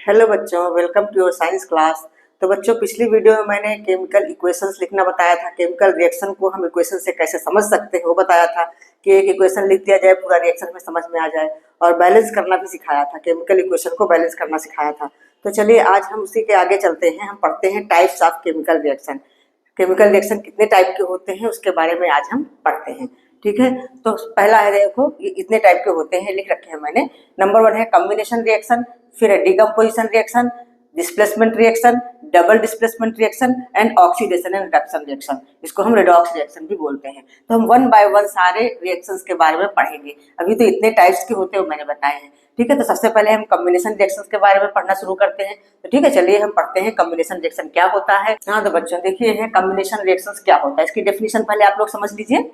Hello बच्चों, welcome to your science class. तो बच्चों, पिछली वीडियो में मैंने केमिकल इक्वेशंस लिखना बताया था। केमिकल रिएक्शन को हम इक्वेशन से कैसे समझ सकते हैं वो बताया था कि एक इक्वेशन लिख दिया जाए, पूरा रिएक्शन में समझ में आ जाए, और बैलेंस करना भी सिखाया था। केमिकल इक्वेशन को बैलेंस करना सिखाया था। तो चलिए आज हम उसी के आगे चलते हैं। हम पढ़ते हैं types of chemical reaction. Chemical reaction कितने टाइप के होते हैं उसके बारे में आज हम पढ़ते हैं। ठीक है, तो पहला है, देखो ये इतने टाइप के होते हैं, लिख रखे हैं मैंने। नंबर 1 है कॉम्बिनेशन रिएक्शन, फिर है decomposition reaction, displacement reaction, double displacement reaction and oxidation and reduction reaction. इसको हम रेडॉक्स रिएक्शन भी बोलते हैं। तो हम वन बाय वन सारे रिएक्शंस के बारे में पढ़ेंगे। अभी तो इतने टाइप्स के होते हैं मैंने बताए हैं। ठीक है, तो सबसे पहले हम कॉम्बिनेशन रिएक्शंस के बारे में पढ़ना शुरू करते हैं। तो ठीक है, चलिए हम पढ़ते हैं कॉम्बिनेशन रिएक्शन क्या होता है। हाँ तो बच्चों देखिए, कॉम्बिनेशन रिएक्शंस क्या होता है, इसकी डेफिनेशन पहले आप लोग समझ लीजिए।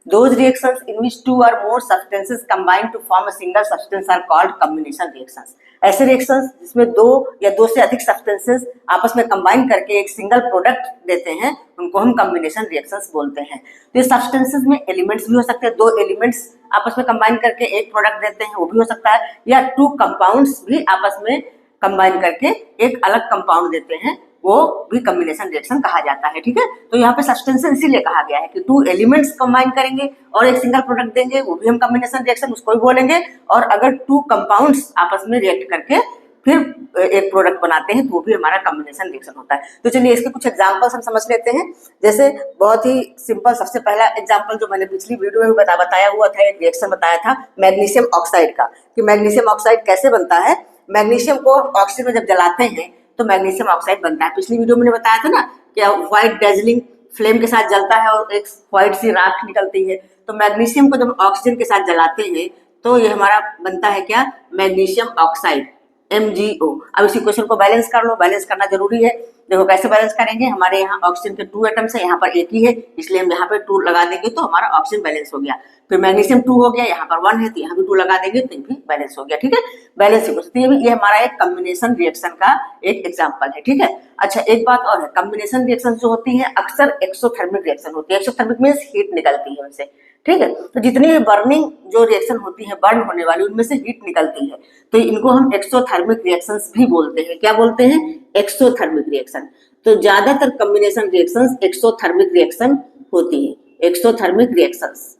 Those reactions in which two or more substances combine to form a single substance are called combination reactions. ऐसे रिएक्शंस जिसमें दो या दो से अधिक सब्सटेंसेस आपस में कंबाइन करके एक सिंगल प्रोडक्ट देते हैं, उनको हम कॉम्बिनेशन रिएक्शंस बोलते हैं। तो ये सब्सटेंसेस में एलिमेंट्स भी हो सकते हैं, दो एलिमेंट्स आपस में कंबाइन करके एक प्रोडक्ट देते हैं वो भी हो सकता है, या टू कंपाउंड्स भी आपस में कंबाइन करके एक अलग कंपाउंड देते हैं, वो भी कॉम्बिनेशन रिएक्शन कहा जाता है। ठीक है, तो यहाँ पे सब्सटेंसेस इसीलिए कहा गया है कि टू एलिमेंट्स कंबाइन करेंगे और एक सिंगल प्रोडक्ट देंगे, वो भी हम कॉम्बिनेशन रिएक्शन उसको भी बोलेंगे। और अगर टू कंपाउंड्स आपस में रिएक्ट करके फिर एक प्रोडक्ट बनाते हैं तो वो भी हमारा कॉम्बिनेशन रिएक्शन होता है। तो चलिए इसके कुछ एग्जांपल्स हम समझ लेते हैं। जैसे बहुत ही सिंपल, सबसे पहला एग्जांपल जो मैंने पिछली वीडियो में बताया हुआ था, एक रिएक्शन बताया था मैग्नीशियम ऑक्साइड का, कि मैग्नीशियम ऑक्साइड कैसे बनता है। मैग्नीशियम को ऑक्सीजन में जब जलाते हैं तो मैग्नीशियम ऑक्साइड बनता है। पिछली वीडियो में मैंने बताया था ना कि व्हाइट डेजलिंग फ्लेम के साथ जलता है और एक व्हाइट सी राख निकलती है। तो मैग्नीशियम को जब ऑक्सीजन के साथ जलाते हैं तो ये हमारा बनता है क्या, मैग्नीशियम ऑक्साइड, MgO। अब इस इक्वेशन को बैलेंस कर लो, बैलेंस करना जरूरी है। देखो कैसे बैलेंस करेंगे, हमारे यहाँ ऑक्सीजन के 2 एटम्स है, यहाँ पर एक ही है, इसलिए हम यहाँ पे 2 लगा देंगे तो हमारा ऑक्सीजन बैलेंस हो गया। फिर मैग्नीशियम 2 हो गया, यहाँ पर 1 है तो यहाँ भी 2 लगा देंगे तो ये भी बैलेंस हो गया। ठीक है, बैलेंस इक्वेशन, ये हमारा एक कॉम्बिनेशन रिएक्शन का एक एग्जाम्पल है। ठीक है, अच्छा एक बात और है, कॉम्बिनेशन रिएक्शन जो होती है अक्सर एक्सोथर्मिक रिएक्शन होती है। एक्सोथर्मिक मीन्स हीट निकलती है उनसे। ठीक है, तो जितनी भी बर्निंग जो रिएक्शन होती है, बर्न होने वाली, उनमें से हीट निकलती है, तो इनको हम एक्सोथर्मिक रिएक्शंस भी बोलते हैं। क्या बोलते हैं, एक्सोथर्मिक रिएक्शन। तो ज्यादातर कॉम्बिनेशन रिएक्शंस एक्सोथर्मिक रिएक्शन होती है, एक्सोथर्मिक रिएक्शंस।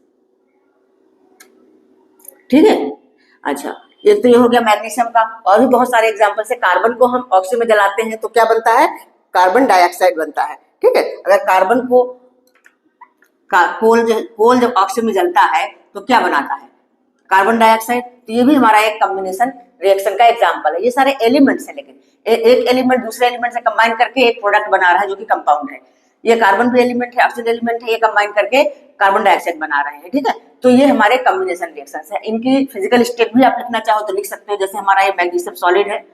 ठीक है, अच्छा ये तो ये हो गया मैग्नीशियम का। और भी बहुत सारे एग्जांपल्स है। कार्बन को हम ऑक्सीजन में जलाते हैं तो क्या बनता है, कार्बन डाइऑक्साइड बनता है। ठीक है, अगर कार्बन को कोल जब ऑक्सीजन में जलता है तो क्या बनाता है, कार्बन डाइऑक्साइड। तो ये भी हमारा एक कॉम्बिनेशन रिएक्शन का एग्जांपल है। ये सारे एलिमेंट्स है, लेकिन एक एलिमेंट दूसरे एलिमेंट से कंबाइन करके एक प्रोडक्ट बना रहा है जो कि कंपाउंड है। ये कार्बन भी एलिमेंट है, ऑक्सीजन एलिमेंट है, ये कंबाइन करके कार्बन डाइऑक्साइड बना रहे हैं। ठीक है, तो ये हमारे कॉम्बिनेशन रिएक्शंस है। इनकी फिजिकल स्टेट भी आप लिखना चाहो तो लिख सकते हो। जैसे हमारा ये मैग्नीशियम सॉलिड है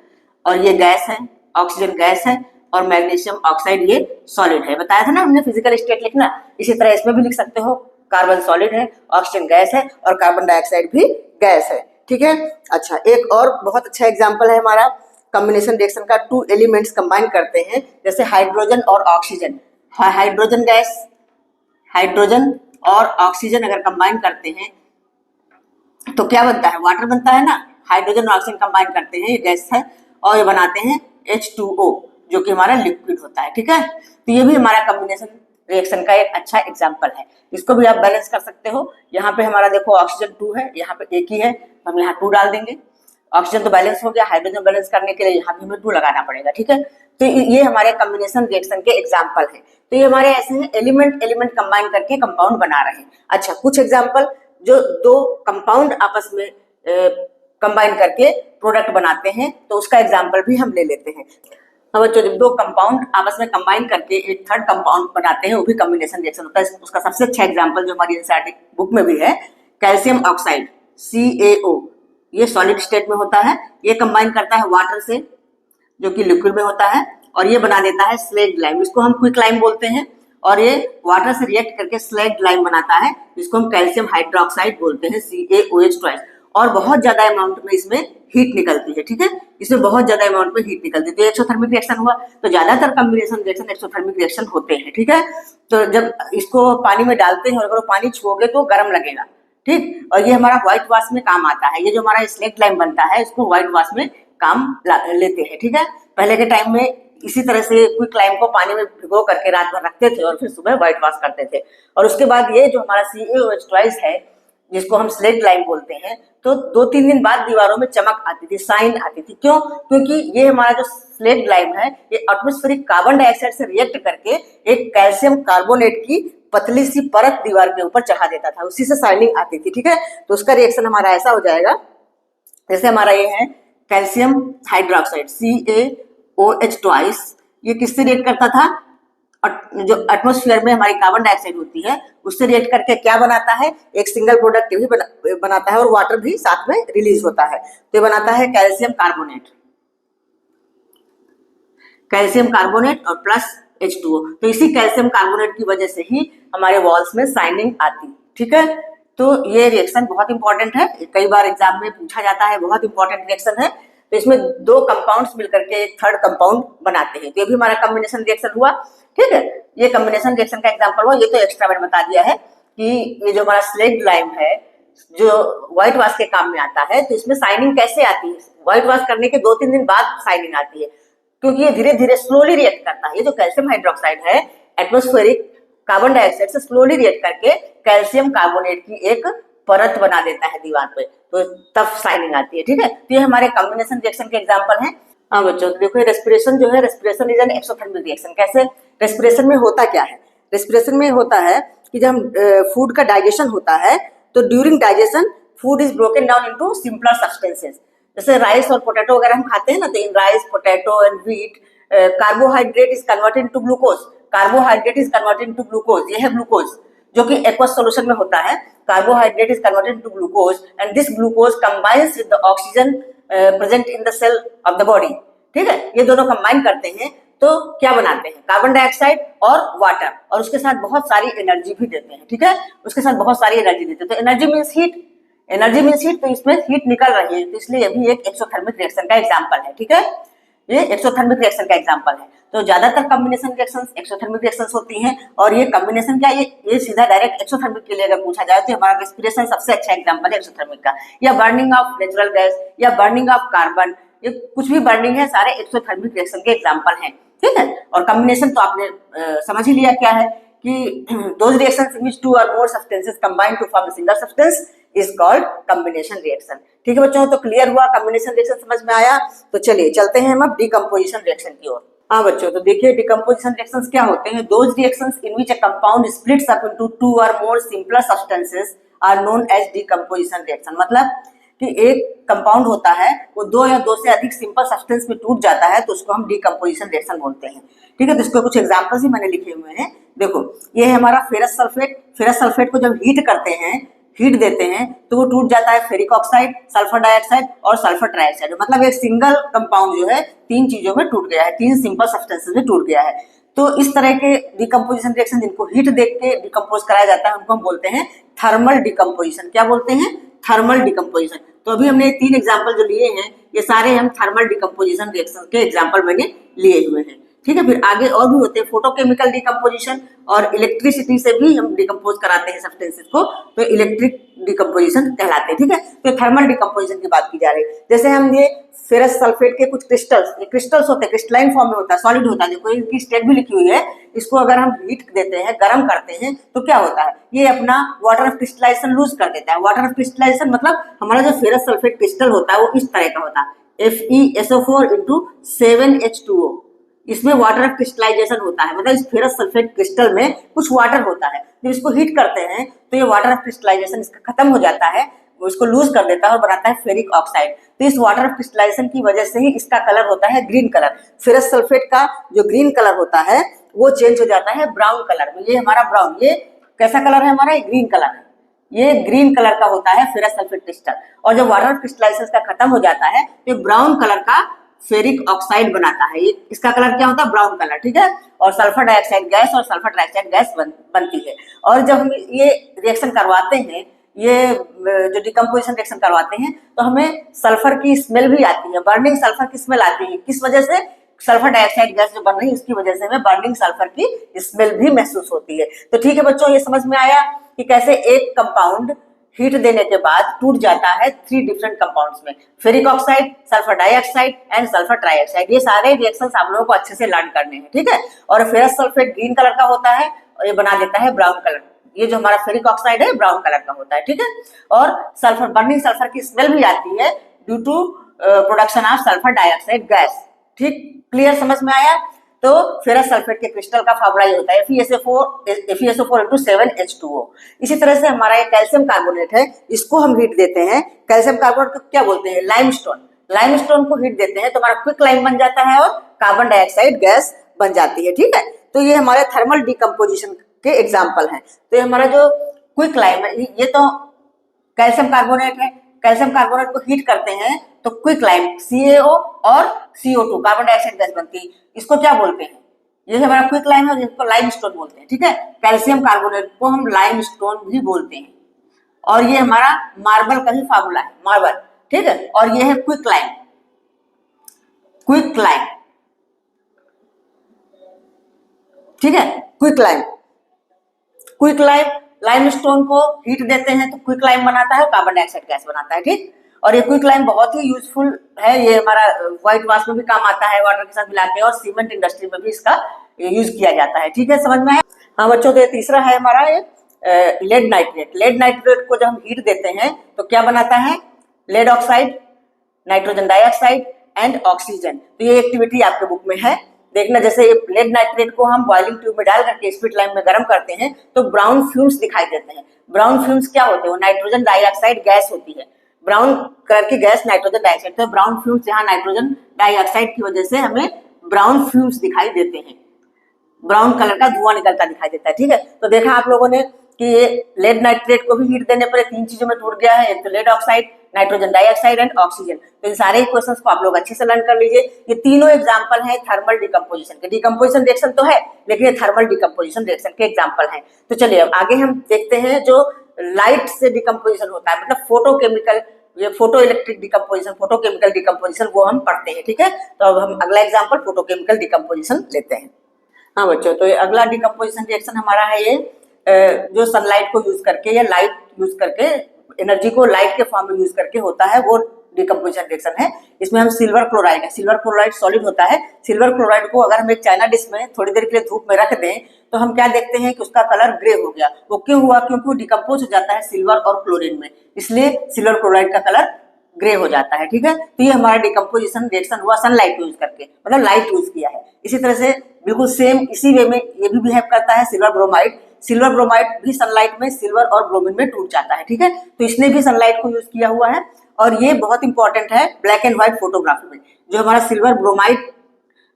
और ये गैस है, ऑक्सीजन गैस है, और मैग्नीशियम ऑक्साइड ये सॉलिड है। बताया था ना हमने फिजिकल स्टेट लिखना। इसी तरह इसमें भी लिख सकते हो, कार्बन सॉलिड है, ऑक्सीजन गैस है और कार्बन डाइऑक्साइड भी गैस है। ठीक है, अच्छा एक और बहुत अच्छा एग्जांपल है हमारा कॉम्बिनेशन रिएक्शन का, 2 एलिमेंट्स कंबाइन करते हैं, जैसे हाइड्रोजन और ऑक्सीजन। हाइड्रोजन गैस, हाइड्रोजन और ऑक्सीजन अगर कंबाइन करते हैं तो क्या बनता है, वाटर बनता है ना। हाइड्रोजन और ऑक्सीजन कंबाइन करते हैं, ये गैस है, और ये बनाते हैं H2O जो कि हमारा लिक्विड होता है। ठीक है, तो ये भी हमारा कॉम्बिनेशन रिएक्शन का एक अच्छा एग्जांपल है। इसको भी आप बैलेंस कर सकते हो। यहाँ पे हमारा देखो ऑक्सीजन 2 है, यहाँ पे एक ही है, हम यहाँ 2 डाल देंगे। ऑक्सीजन तो बैलेंस हो गया, हाइड्रोजन बैलेंस करने के लिए यहाँ भी हमें 2 लगाना पड़ेगा। ठीक है, तो ये हमारे कॉम्बिनेशन रिएक्शन के एग्जाम्पल है। तो ये हमारे ऐसे हैं, एलिमेंट कंबाइन करके कंपाउंड बना रहे हैं। अच्छा कुछ एग्जाम्पल, जो 2 कंपाउंड आपस में कंबाइन करके प्रोडक्ट बनाते हैं तो उसका एग्जाम्पल भी हम ले लेते हैं। अब बच्चों जब 2 कंपाउंड आपस में कंबाइन करके एक थर्ड कंपाउंड बनाते हैं वो भी कॉम्बिनेशन रिएक्शन होता है। उसका सबसे अच्छा एग्जांपल जो हमारी एनसीईआरटी बुक में भी है, कैल्शियम ऑक्साइड CaO, ये सॉलिड स्टेट में होता है। ये कंबाइन करता है वाटर से जो कि लिक्विड में होता है, और ये बना देता है स्लेग्ड लाइम, इसको हम क्विक लाइम बोलते हैं। और ये वाटर से रिएक्ट करके स्लेग्ड लाइम बनाता है, जिसको हम कैल्शियम हाइड्रोक्साइड बोलते हैं, CaOH2। और बहुत ज्यादा अमाउंट में इसमें हीट निकलती है। ठीक है, इसमें बहुत ज्यादा अमाउंट में हीट निकलती है, तो एक्सोथर्मिक रिएक्शन हुआ। तो ज्यादातर कॉम्बिनेशन रिएक्शन एक्सोथर्मिक रिएक्शन होते हैं। ठीक है, तो जब इसको पानी में डालते हैं और अगर पानी छुओगे तो गर्म लगेगा। ठीक, और ये हमारा व्हाइट वॉश में काम आता है। ये जो हमारा स्लेक्ट लाइम बनता है इसको व्हाइट वॉश में काम लेते हैं। ठीक है, पहले के टाइम में इसी तरह से क्विक लाइम को पानी में भिगो करके रात भर रखते थे और फिर सुबह व्हाइट वॉश करते थे। और उसके बाद ये जो हमारा CaOH है जिसको हम स्लेट लाइम बोलते हैं, तो 2-3 दिन बाद दीवारों में चमक आती थी, साइन आती थी। क्यों? क्योंकि ये हमारा जो स्लेट लाइम है ये एटमॉस्फेरिक कार्बन डाइऑक्साइड से रिएक्ट करके एक कैल्शियम कार्बोनेट की पतली सी परत दीवार के ऊपर चढ़ा देता था, उसी से शाइनिंग आती थी। ठीक है, तो उसका रिएक्शन हमारा ऐसा हो जाएगा, जैसे हमारा ये है कैल्शियम हाइड्रोक्साइड CaOH2, ये किससे रिएक्ट करता था? जो एटमॉस्फेयर में हमारी कार्बन डाइऑक्साइड होती है उससे रिएक्ट करके क्या बनाता है? एक सिंगल प्रोडक्ट भी बनाता है और वाटर भी साथ में रिलीज होता है, तो ये बनाता है कैल्शियम कार्बोनेट, कैल्शियम कार्बोनेट और प्लस H2O। तो इसी कैल्शियम कार्बोनेट की वजह से ही हमारे वॉल्स में शाइनिंग आती। ठीक है, तो ये रिएक्शन बहुत इंपॉर्टेंट है, कई बार एग्जाम में पूछा जाता है, बहुत इंपॉर्टेंट रिएक्शन है। तो इसमें 2 कंपाउंड्स मिलकर के एक थर्ड कंपाउंड बनाते हैं, तो ये भी हमारा कॉम्बिनेशन रिएक्शन हुआ। ठीक है, ये कॉम्बिनेशन रिएक्शन का एग्जांपल हुआ। ये तो एक्स्ट्रा मैंने बता दिया है कि ये जो हमारा स्लेट लाइम है जो व्हाइट वॉश के काम में आता है, तो इसमें शाइनिंग कैसे आती है? व्हाइट वॉश करने के 2-3 दिन बाद शाइनिंग आती है, क्योंकि ये धीरे धीरे स्लोली रिएक्ट करता है। ये जो कैल्शियम हाइड्रोक्साइड है एटमॉस्फेरिक कार्बन डाइऑक्साइड से स्लोली रिएक्ट करके कैल्शियम कार्बोनेट की एक परत बना देता है दीवार पे, तो तब शाइनिंग आती है। ठीक है, तो ये हमारे कॉम्बिनेशन रिएक्शन के एग्जांपल हैं। हाँ बच्चों, तो देखो रेस्पिरेशन जो है, respiration is an exothermic reaction. कैसे? रेस्पिरेशन में होता क्या है? रेस्पिरेशन में होता है कि जब फूड का डाइजेशन होता है तो during digestion food is broken down into simpler substances. जैसे राइस और पोटैटो वगैरह हम खाते हैं ना, तो in rice, potato and wheat carbohydrate is converted into glucose. Carbohydrate is converted into glucose, ये है ग्लूकोज जो कि एक्वस सॉल्यूशन में होता है। Carbohydrate is converted into glucose and this glucose combines with the oxygen present in the cell of the body. ठीक है, ये दोनों कंबाइन करते हैं तो क्या बनाते हैं? कार्बन डाइऑक्साइड और वाटर, और उसके साथ बहुत सारी एनर्जी भी देते हैं। ठीक है, उसके साथ बहुत सारी एनर्जी देते हैं, तो energy means heat, energy means heat, तो इसमें हीट निकल रही है, तो इसलिए ये भी एक एक्सोथर्मिक रिएक्शन का एग्जांपल है। ठीक है, ये एक्सोथर्मिक रिएक्शन का एग्जांपल है। तो ज्यादातर कॉम्बिनेशन रिएक्शंस एक्सोथर्मिक रिएक्शंस होती हैं, और ये कॉम्बिनेशन क्या, ये सीधा डायरेक्ट एक्सोथर्मिक के लिए अगर पूछा जाए तो हमारा रेस्पिरेशन सबसे अच्छा एग्जांपल है एक्सोथर्मिक का, या बर्निंग ऑफ नेचुरल गैस, या बर्निंग ऑफ कार्बन, ये कुछ भी बर्निंग है, सारे एक्सोथर्मिक रिएक्शन के एग्जांपल हैं। ठीक है, और कॉम्बिनेशन तो आपने समझ ही लिया क्या है कि those reactions in which 2 or more substances combine to form a single substance is called combination reaction। ठीक है बच्चों, तो क्लियर हुआ, कॉम्बिनेशन रिएक्शन समझ में आया। तो चलिए चलते हैं हम अब डिकम्पोजिशन रिएक्शन की ओर। हाँ बच्चों, तो देखिए डिकम्पोजिशन रिएक्शंस क्या होते हैं? those reactions in which a compound splits up into 2 or more simpler substances are known as decomposition reaction। मतलब कि एक कंपाउंड होता है वो 2 या 2 से अधिक सिंपल सब्सटेंस में टूट जाता है, तो उसको हम डिकम्पोजिशन रिएक्शन बोलते हैं। ठीक है, तो इसको कुछ एग्जांपल्स ही मैंने लिखे हुए हैं। देखो, ये है हमारा फेरस सल्फेट। फेरस सल्फेट को जब हीट करते हैं, हीट देते हैं, तो वो टूट जाता है फेरिक ऑक्साइड, सल्फर डाइऑक्साइड और सल्फर ट्राइऑक्साइड। मतलब एक सिंगल कंपाउंड जो है 3 चीजों में टूट गया है, 3 सिंपल सब्सटेंसेस में टूट गया है। तो इस तरह के डिकम्पोजिशन रिएक्शन जिनको हीट देख के डिकम्पोज कराया जाता है उनको हम बोलते हैं थर्मल डिकम्पोजिशन। क्या बोलते हैं? Thermal decomposition. तो अभी हमने 3 एग्जाम्पल जो लिए हैं ये सारे हम थर्मल डिकम्पोजिशन रिएक्शन के एग्जाम्पल मैंने लिए हुए हैं। ठीक है, फिर आगे और भी होते हैं फोटोकेमिकल डिकम्पोजिशन, और इलेक्ट्रिसिटी से भी हम डिकम्पोज कराते हैं सब्सटेंसेस को, तो इलेक्ट्रिक डिकम्पोजिशन कहलाते हैं। ठीक है, तो थर्मल डिकम्पोजिशन की बात की जा रही है। जैसे हम ये फेरस सल्फेट के कुछ क्रिस्टल्स, ये क्रिस्टल्स होते हैं, क्रिस्टलाइन फॉर्म में होता है, सॉलिड होता है, देखो इनकी स्टेट भी लिखी हुई है। इसको अगर हम हीट देते हैं, गर्म करते हैं, तो क्या होता है? ये अपना वाटर ऑफ क्रिस्टलाइजेशन लूज कर देता है। वाटर ऑफ क्रिस्टलाइजेशन मतलब हमारा जो फेरस सल्फेट क्रिस्टल होता है वो इस तरह का होता है, FeSO4 into 7H2O। इसमें वाटर ऑफ क्रिस्टलाइजेशन होता है, मतलब इस फेरस सल्फेट क्रिस्टल में कुछ वाटर होता है। जब इसको हीट करते हैं तो ये वाटर ऑफ क्रिस्टलाइजेशन इसका खत्म हो जाता है, वो इसको लूज कर देता है और बनाता है फेरिक ऑक्साइड। तो इस वाटर ऑफ क्रिस्टलाइजेशन की वजह से ही इसका कलर होता है ग्रीन कलर। फेरस सल्फेट का जो ग्रीन कलर होता है वो चेंज हो जाता है ब्राउन कलर में। ये हमारा ब्राउन, ये कैसा कलर है हमारा? ये ग्रीन कलर है, ये ग्रीन कलर का होता है फेरस सल्फेट क्रिस्टल। और जब वाटर ऑफ क्रिस्टलाइजेशन का खत्म हो जाता है तो ब्राउन कलर का फेरिक ऑक्साइड बनाता है। ये इसका कलर क्या होता है? Brown colour. ठीक है, और सल्फर डाइऑक्साइड गैस और सल्फर ट्राइऑक्साइड गैस बनती है। और जब हम ये रिएक्शन करवाते हैं, ये जो डिकम्पोजिशन रिएक्शन करवाते हैं, तो हमें सल्फर की स्मेल भी आती है, बर्निंग सल्फर की स्मेल आती है। किस वजह से? सल्फर डाइऑक्साइड गैस जो बन रही है उसकी वजह से हमें बर्निंग सल्फर की स्मेल भी महसूस होती है। तो ठीक है बच्चों, ये समझ में आया कि कैसे एक कंपाउंड हीट देने के बाद टूट जाता है 3 डिफरेंट कंपाउंड्स में, ferric oxide, sulphur dioxide and sulphur trioxide. ये सारे रिएक्शंस आप लोगों को अच्छे से लर्न करने हैं, ठीक है। और फेरस सल्फेट ग्रीन कलर का होता है और ये बना देता है ब्राउन कलर। ये जो हमारा फेरिक ऑक्साइड है ब्राउन कलर का होता है, ठीक है। और सल्फर, बर्निंग सल्फर की स्मेल भी आती है due to production of sulphur dioxide gas, ठीक। क्लियर, समझ में आया। तो फेरस सल्फेट के क्रिस्टल का फार्मूला ये होता है FeSO4 into 7H2O। इसी तरह से हमारा ये कैल्शियम कार्बोनेट है, इसको हम हीट देते हैं। कैल्शियम कार्बोनेट को क्या बोलते हैं? लाइमस्टोन। लाइमस्टोन को हीट देते हैं तो हमारा क्विक लाइम बन जाता है और कार्बन डाइऑक्साइड गैस बन जाती है, ठीक है। तो ये हमारे थर्मल डिकम्पोजिशन के एग्जाम्पल हैं। तो ये हमारा जो क्विक लाइम है, ये तो कैल्शियम कार्बोनेट है। कैल्शियम कार्बोनेट को हीट करते हैं तो क्विक लाइम CaO और CO2 कार्बन डाइऑक्साइड गैस बनती है। इसको क्या बोलते हैं? ये हमारा क्विक लाइम है, जिसको लाइमस्टोन बोलते हैं, ठीक है। कैल्शियम कार्बोनेट को हम लाइमस्टोन भी बोलते हैं। और ये हमारा मार्बल का ही फार्मूला है, मार्बल, ठीक है। और ये है क्विक लाइम, क्विक लाइम, ठीक है। Quick lime, quick lime, limestone को हीट देते हैं तो क्विक लाइम बनाता है, कार्बन डाइऑक्साइड गैस बनाता है, ठीक। और ये क्विक लाइम बहुत ही यूजफुल है। ये हमारा व्हाइट वॉश में भी काम आता है वाटर के साथ मिला के, और सीमेंट इंडस्ट्री में भी इसका यूज किया जाता है, ठीक है। समझ में आया? हाँ बच्चों, तो ये तीसरा है हमारा लेड नाइट्रेट। लेड नाइट्रेट को जब हम हीट देते हैं तो क्या बनाता है? Lead oxide, nitrogen dioxide and oxygen. तो ये एक्टिविटी आपके बुक में है, देखना। जैसे लेड नाइट्रेट को हम बॉइलिंग ट्यूब में डाल करके स्पिट लाइम में गर्म करते हैं तो ब्राउन फ्यूम्स दिखाई देते हैं। ब्राउन फ्यूम्स क्या होते हैं? वो नाइट्रोजन डाइऑक्साइड गैस होती है। ब्राउन कलर की गैस नाइट्रोजन डाइऑक्साइड। तो ब्राउन फ्यूम्स यहाँ नाइट्रोजन डाइऑक्साइड की वजह से हमें ब्राउन फ्यूम्स दिखाई देते हैं, ब्राउन कलर का धुआं निकलता दिखाई देता है, ठीक है। तो देखा आप लोगों ने कि ये लेड नाइट्रेट को भी हीट देने पर 3 चीजों में टूट गया है, एक तो lead oxide, nitrogen dioxide and oxygen. तो इन सारे क्वेश्चंस को आप लोग अच्छे से लर्न कर लीजिए। ये तीनों एग्जांपल हैं थर्मल डिकम्पोजिशन के। डिकम्पोजिशन रिएक्शन तो है, लेकिन ये थर्मल डिकम्पोजिशन रिएक्शन के एग्जांपल हैं। तो चलिए अब आगे हम देखते हैं जो लाइट से डिकम्पोजिशन होता है, मतलब फोटोकेमिकल, ये photo electric decomposition, photochemical decomposition, वो हम पढ़ते हैं, ठीक है। तो अब हम अगला एग्जाम्पल फोटोकेमिकल डिकम्पोजिशन लेते हैं। हाँ बच्चों, तो ये अगला डिकम्पोजिशन रिएक्शन हमारा है ये जो सनलाइट को यूज करके या लाइट यूज करके, एनर्जी को लाइट के फॉर्म में यूज करके होता है, वो डिकम्पोजिशन रिएक्शन है। इसमें हम सिल्वर क्लोराइड है, सिल्वर क्लोराइड सॉलिड होता है। सिल्वर क्लोराइड को अगर हम एक चाइना डिश में थोड़ी देर के लिए धूप में रख दें तो हम क्या देखते हैं कि उसका कलर ग्रे हो गया। वो क्यों हुआ? क्योंकि वो डिकम्पोज हो जाता है सिल्वर और क्लोरीन में, इसलिए सिल्वर क्लोराइड का कलर ग्रे हो जाता है, ठीक है। तो ये हमारा डिकम्पोजिशन रिएक्शन हुआ सनलाइट यूज करके, मतलब लाइट यूज किया है। इसी तरह से बिल्कुल सेम इसी वे में ये भी बिहेव करता है सिल्वर ब्रोमाइड। सिल्वर ब्रोमाइड भी सनलाइट में सिल्वर और ब्रोमीन में टूट जाता है, ठीक है। तो इसने भी सनलाइट को यूज किया हुआ है। और ये बहुत इंपॉर्टेंट है ब्लैक एंड व्हाइट फोटोग्राफी में। जो हमारा सिल्वर ब्रोमाइड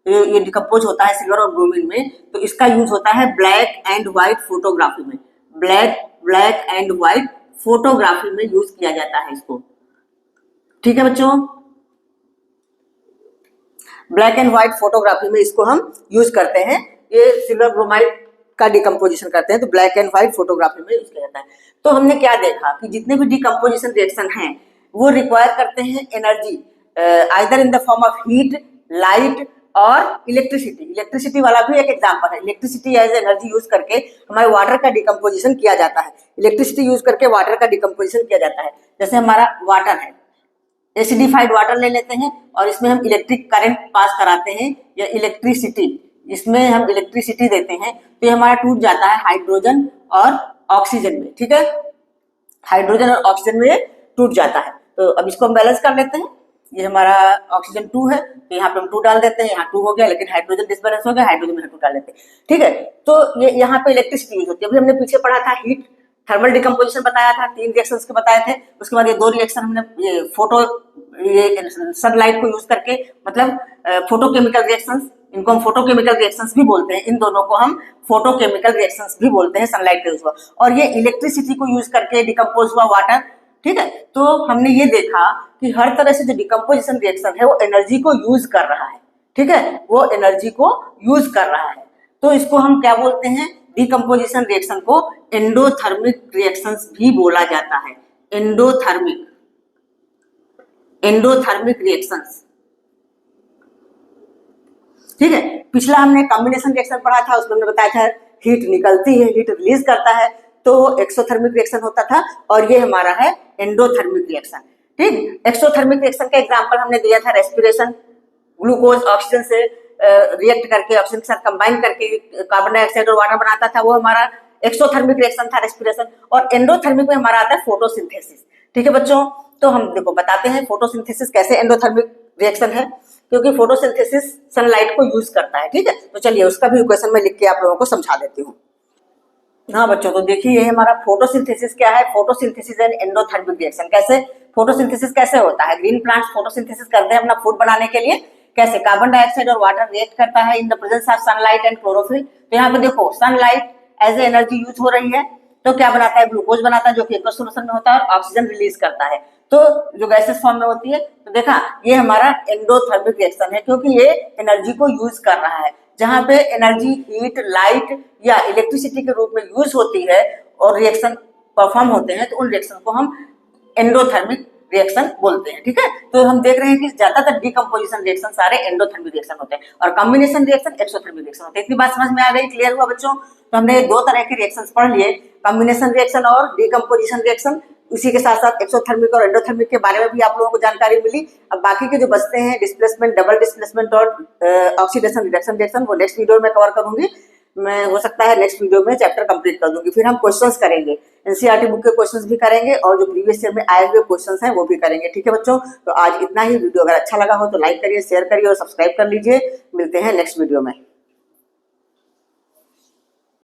ये डिकम्पोज होता है सिल्वर और ब्रोमीन में, तो इसका यूज होता है ब्लैक एंड व्हाइट फोटोग्राफी में। ब्लैक एंड व्हाइट फोटोग्राफी में यूज किया जाता है इसको, ठीक है बच्चों। ब्लैक एंड व्हाइट फोटोग्राफी में इसको हम यूज करते हैं। ये सिल्वर ब्रोमाइड का डिकम्पोजिशन करते हैं तो ब्लैक एंड व्हाइट फोटोग्राफी में यूज किया जाता है। तो हमने क्या देखा कि जितने भी डिकम्पोजिशन रिएक्शन हैं वो रिक्वायर करते हैं energy, either in the form of heat, light और इलेक्ट्रिसिटी। इलेक्ट्रिसिटी वाला भी एक एग्जांपल है। इलेक्ट्रिसिटी एज एनर्जी यूज करके हमारे वाटर का डिकम्पोजिशन किया जाता है। इलेक्ट्रिसिटी यूज करके वाटर का डिकम्पोजिशन किया जाता है। जैसे हमारा वाटर है, एसिडिफाइड वाटर ले लेते हैं और इसमें हम इलेक्ट्रिक करंट पास कराते हैं या इलेक्ट्रिसिटी, इसमें हम इलेक्ट्रिसिटी देते हैं तो ये हमारा टूट जाता है हाइड्रोजन और ऑक्सीजन में, ठीक है। हाइड्रोजन और ऑक्सीजन में टूट जाता है। तो अब इसको हम बैलेंस कर लेते हैं। ये हमारा ऑक्सीजन 2 है तो यहाँ पे हम 2 डाल देते हैं, यहाँ 2 हो गया, लेकिन हाइड्रोजन डिसबैलेंस हो गया, हाइड्रोजन में 2 डाल देते हैं, ठीक है। तो ये यहाँ पे इलेक्ट्रिसिटी यूज होती है। अभी हमने पीछे पढ़ा था हीट, थर्मल डिकम्पोजिशन बताया था, 3 रिएक्शंस के बताए थे। उसके बाद ये 2 रिएक्शन हमने ये फोटो, ये सनलाइट को यूज करके, मतलब फोटोकेमिकल रिएक्शंस, इनको हम फोटोकेमिकल रिएक्शंस भी बोलते हैं। इन दोनों को हम फोटोकेमिकल रिएक्शंस भी बोलते हैं, सनलाइट का यूज हुआ। और ये इलेक्ट्रिसिटी को यूज करके डिकम्पोज हुआ वाटर, ठीक है। तो हमने ये देखा कि हर तरह से जो डिकम्पोजिशन रिएक्शन है वो एनर्जी को यूज कर रहा है, ठीक है, वो एनर्जी को यूज कर रहा है। तो इसको हम क्या बोलते हैं? डिकम्पोजिशन रिएक्शन को एंडोथर्मिक रिएक्शंस भी बोला जाता है। एंडोथर्मिक रिएक्शंस, ठीक है। पिछला हमने कॉम्बिनेशन रिएक्शन पढ़ा था, उसमें हमने बताया था हीट निकलती है, हीट रिलीज करता है। तो एक्सोथर्मिक रिएक्शन होता था, और ये हमारा है एंडोथर्मिक रिएक्शन। ठीक, एक्सोथर्मिक रिएक्शन का एग्जाम्पल हमने दिया था रेस्पिरेशन, ग्लूकोज ऑक्सीजन से रिएक्ट करके ऑक्सीजन के साथ कंबाइन करके कार्बन डाइऑक्साइड और वाटर बनाता था, वो हमारा एक्सोथर्मिक रिएक्शन था, रेस्पिरेशन। और एंडोथर्मिक में हमारा आता है फोटोसिंथेसिस। ठीक है बच्चों, तो हम देखो बताते हैं फोटोसिंथेसिस कैसे एंडोथर्मिक रिएक्शन है, क्योंकि फोटोसिंथेसिस सनलाइट को यूज करता है। ठीक है, तो चलिए उसका भी इक्वेशन में लिख के आप लोगों को समझा देती हूँ। हाँ बच्चों, तो देखिए ये हमारा फोटोसिंथेसिस क्या है, फोटोसिंथेसिस एंड एंडोथर्मिक रिएक्शन। कैसे फोटोसिंथेसिस कैसे होता है, ग्रीन प्लांट्स फोटोसिंथेसिस करते हैं अपना फूड बनाने के लिए। कैसे, कार्बन डाइऑक्साइड और वाटर रिएक्ट करता है in the presence of sunlight and chlorophyll. तो यहाँ पे देखो sunlight as a energy use हो रही है, तो क्या बनाता है, ग्लूकोज बनाता है जो कि एक्वस सॉल्यूशन में होता है, और ऑक्सीजन रिलीज करता है, तो जो गैसेस फॉर्म में होती है। तो देखा ये हमारा एंडोथर्मिक रिएक्शन है, क्योंकि ये एनर्जी को यूज कर रहा है। जहां पे एनर्जी हीट, लाइट या इलेक्ट्रिसिटी के रूप में यूज होती है और रिएक्शन परफॉर्म होते हैं, तो उन रिएक्शन को हम एंडोथर्मिक रिएक्शन बोलते हैं। ठीक है, तो हम देख रहे हैं कि ज्यादातर डिकम्पोजिशन रिएक्शन सारे एंडोथर्मिक रिएक्शन होते हैं, और कॉम्बिनेशन रिएक्शन एक्सोथर्मिक रिएक्शन होते हैं। इतनी बात समझ में आ गई, क्लियर हुआ बच्चों? तो हमने दो तरह के रिएक्शंस पढ़ लिए, कॉम्बिनेशन रिएक्शन और डिकम्पोजिशन रिएक्शन। इसी के साथ साथ एक्सोथर्मिक और एंडोथर्मिक के बारे में भी आप लोगों को जानकारी मिली। अब बाकी के जो बचते हैं डिस्प्लेसमेंट, डबल डिस्प्लेसमेंट और ऑक्सीडेशन रिडक्शन रिएक्शन, वो नेक्स्ट वीडियो में कवर करूंगी मैं। हो सकता है नेक्स्ट वीडियो में चैप्टर कंप्लीट कर दूंगी। फिर हम क्वेश्चंस करेंगे, एनसीईआरटी बुक के क्वेश्चंस भी करेंगे, और जो प्रीवियस ईयर में आए हुए क्वेश्चंस हैं वो भी करेंगे। ठीक है बच्चों, तो आज इतना ही। वीडियो अगर अच्छा लगा हो तो लाइक करिए, शेयर करिए और सब्सक्राइब कर लीजिए। मिलते हैं नेक्स्ट वीडियो में।